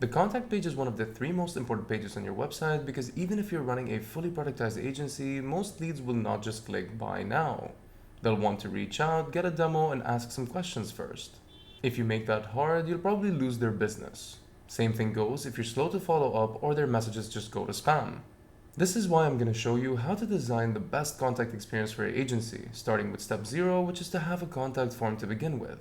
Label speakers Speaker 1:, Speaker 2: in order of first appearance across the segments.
Speaker 1: The contact page is one of the 3 most important pages on your website because even if you're running a fully productized agency, most leads will not just click buy now. They'll want to reach out, get a demo, and ask some questions first. If you make that hard, you'll probably lose their business. Same thing goes if you're slow to follow up or their messages just go to spam. This is why I'm going to show you how to design the best contact experience for your agency, starting with step 0, which is to have a contact form to begin with.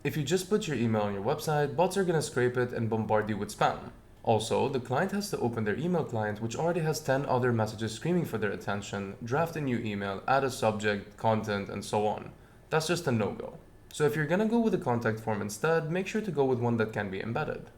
Speaker 1: If you just put your email on your website, bots are going to scrape it and bombard you with spam. Also, the client has to open their email client, which already has 10 other messages screaming for their attention, draft a new email, add a subject, content, and so on. That's just a no-go. So if you're going to go with a contact form instead, make sure to go with one that can be embedded.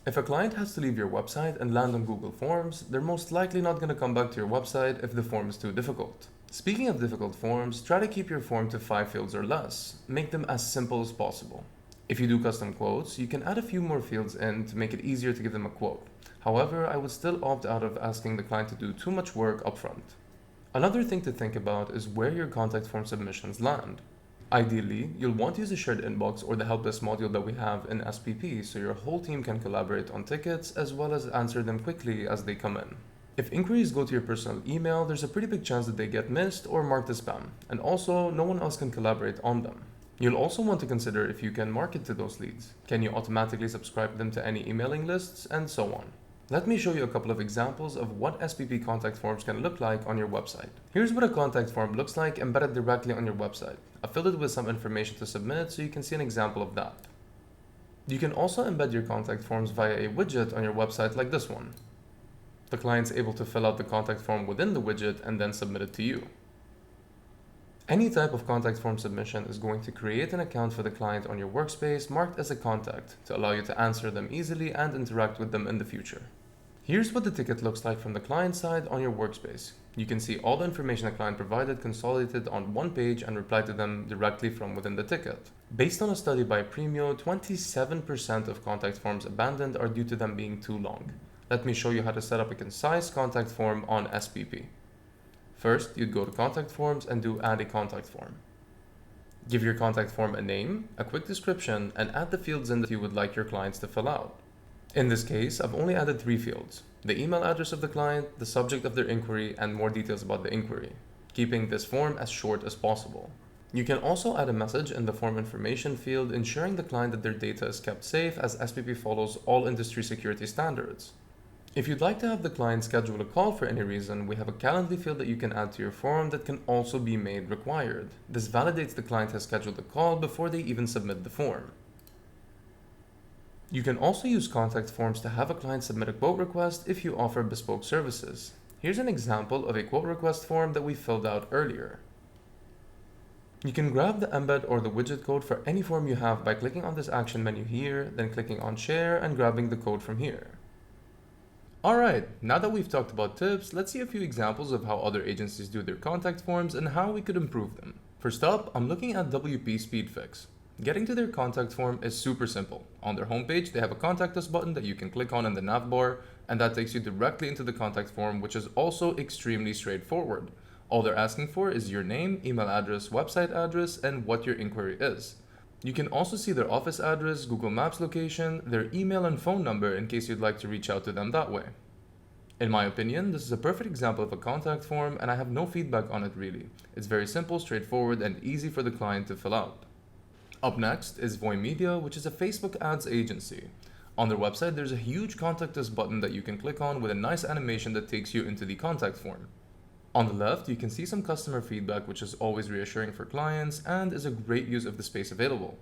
Speaker 1: If a client has to leave your website and land on Google Forms, they're most likely not going to come back to your website if the form is too difficult. Speaking of difficult forms, try to keep your form to 5 fields or less. Make them as simple as possible. If you do custom quotes, you can add a few more fields in to make it easier to give them a quote. However, I would still opt out of asking the client to do too much work upfront. Another thing to think about is where your contact form submissions land. Ideally, you'll want to use a shared inbox or the help desk module that we have in SPP so your whole team can collaborate on tickets as well as answer them quickly as they come in. If inquiries go to your personal email, there's a pretty big chance that they get missed or marked as spam, and also no one else can collaborate on them. You'll also want to consider if you can market to those leads. Can you automatically subscribe them to any emailing lists, and so on. Let me show you a couple of examples of what SPP contact forms can look like on your website. Here's what a contact form looks like embedded directly on your website. I've filled it with some information to submit so you can see an example of that. You can also embed your contact forms via a widget on your website like this one. The client's able to fill out the contact form within the widget and then submit it to you. Any type of contact form submission is going to create an account for the client on your workspace marked as a contact to allow you to answer them easily and interact with them in the future. Here's what the ticket looks like from the client side on your workspace. You can see all the information the client provided consolidated on one page and reply to them directly from within the ticket. Based on a study by Premio, 27% of contact forms abandoned are due to them being too long. Let me show you how to set up a concise contact form on SPP. First, you'd go to Contact Forms and do Add a Contact Form. Give your contact form a name, a quick description, and add the fields in that you would like your clients to fill out. In this case, I've only added 3 fields: the email address of the client, the subject of their inquiry, and more details about the inquiry, keeping this form as short as possible. You can also add a message in the form information field, ensuring the client that their data is kept safe as SPP follows all industry security standards. If you'd like to have the client schedule a call for any reason, we have a Calendly field that you can add to your form that can also be made required. This validates the client has scheduled the call before they even submit the form. You can also use contact forms to have a client submit a quote request if you offer bespoke services. Here's an example of a quote request form that we filled out earlier. You can grab the embed or the widget code for any form you have by clicking on this action menu here, then clicking on share and grabbing the code from here. Alright, now that we've talked about tips, let's see a few examples of how other agencies do their contact forms and how we could improve them. First up, I'm looking at WP Speedfix. Getting to their contact form is super simple. On their homepage, they have a Contact Us button that you can click on in the nav bar, and that takes you directly into the contact form, which is also extremely straightforward. All they're asking for is your name, email address, website address, and what your inquiry is. You can also see their office address, Google Maps location, their email and phone number in case you'd like to reach out to them that way. In my opinion, this is a perfect example of a contact form, and I have no feedback on it really. It's very simple, straightforward, and easy for the client to fill out. Up next is Voy Media, which is a Facebook ads agency. On their website, there's a huge Contact Us button that you can click on with a nice animation that takes you into the contact form. On the left, you can see some customer feedback, which is always reassuring for clients and is a great use of the space available.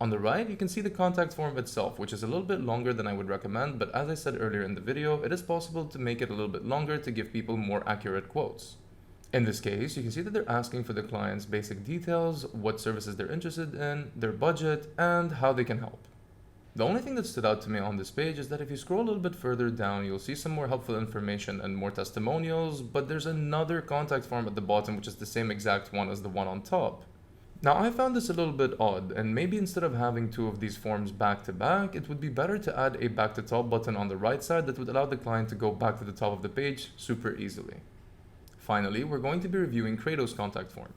Speaker 1: On the right, you can see the contact form itself, which is a little bit longer than I would recommend, but as I said earlier in the video, it is possible to make it a little bit longer to give people more accurate quotes. In this case, you can see that they're asking for the client's basic details, what services they're interested in, their budget, and how they can help. The only thing that stood out to me on this page is that if you scroll a little bit further down, you'll see some more helpful information and more testimonials, but there's another contact form at the bottom which is the same exact one as the one on top. Now, I found this a little bit odd, and maybe instead of having 2 of these forms back to back, it would be better to add a back to top button on the right side that would allow the client to go back to the top of the page super easily. Finally, we're going to be reviewing Credo's contact form.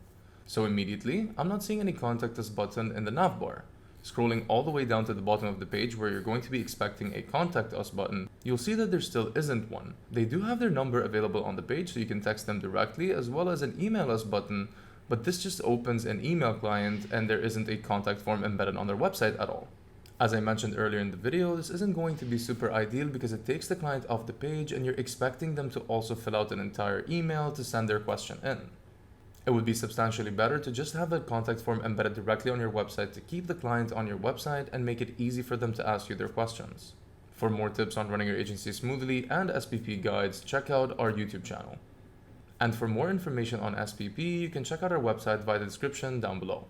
Speaker 1: So immediately, I'm not seeing any Contact Us button in the nav bar. Scrolling all the way down to the bottom of the page where you're going to be expecting a Contact Us button, you'll see that there still isn't one. They do have their number available on the page so you can text them directly, as well as an Email Us button, but this just opens an email client and there isn't a contact form embedded on their website at all. As I mentioned earlier in the video, this isn't going to be super ideal because it takes the client off the page and you're expecting them to also fill out an entire email to send their question in. It would be substantially better to just have a contact form embedded directly on your website to keep the client on your website and make it easy for them to ask you their questions. For more tips on running your agency smoothly and SPP guides, check out our YouTube channel. And for more information on SPP, you can check out our website via the description down below.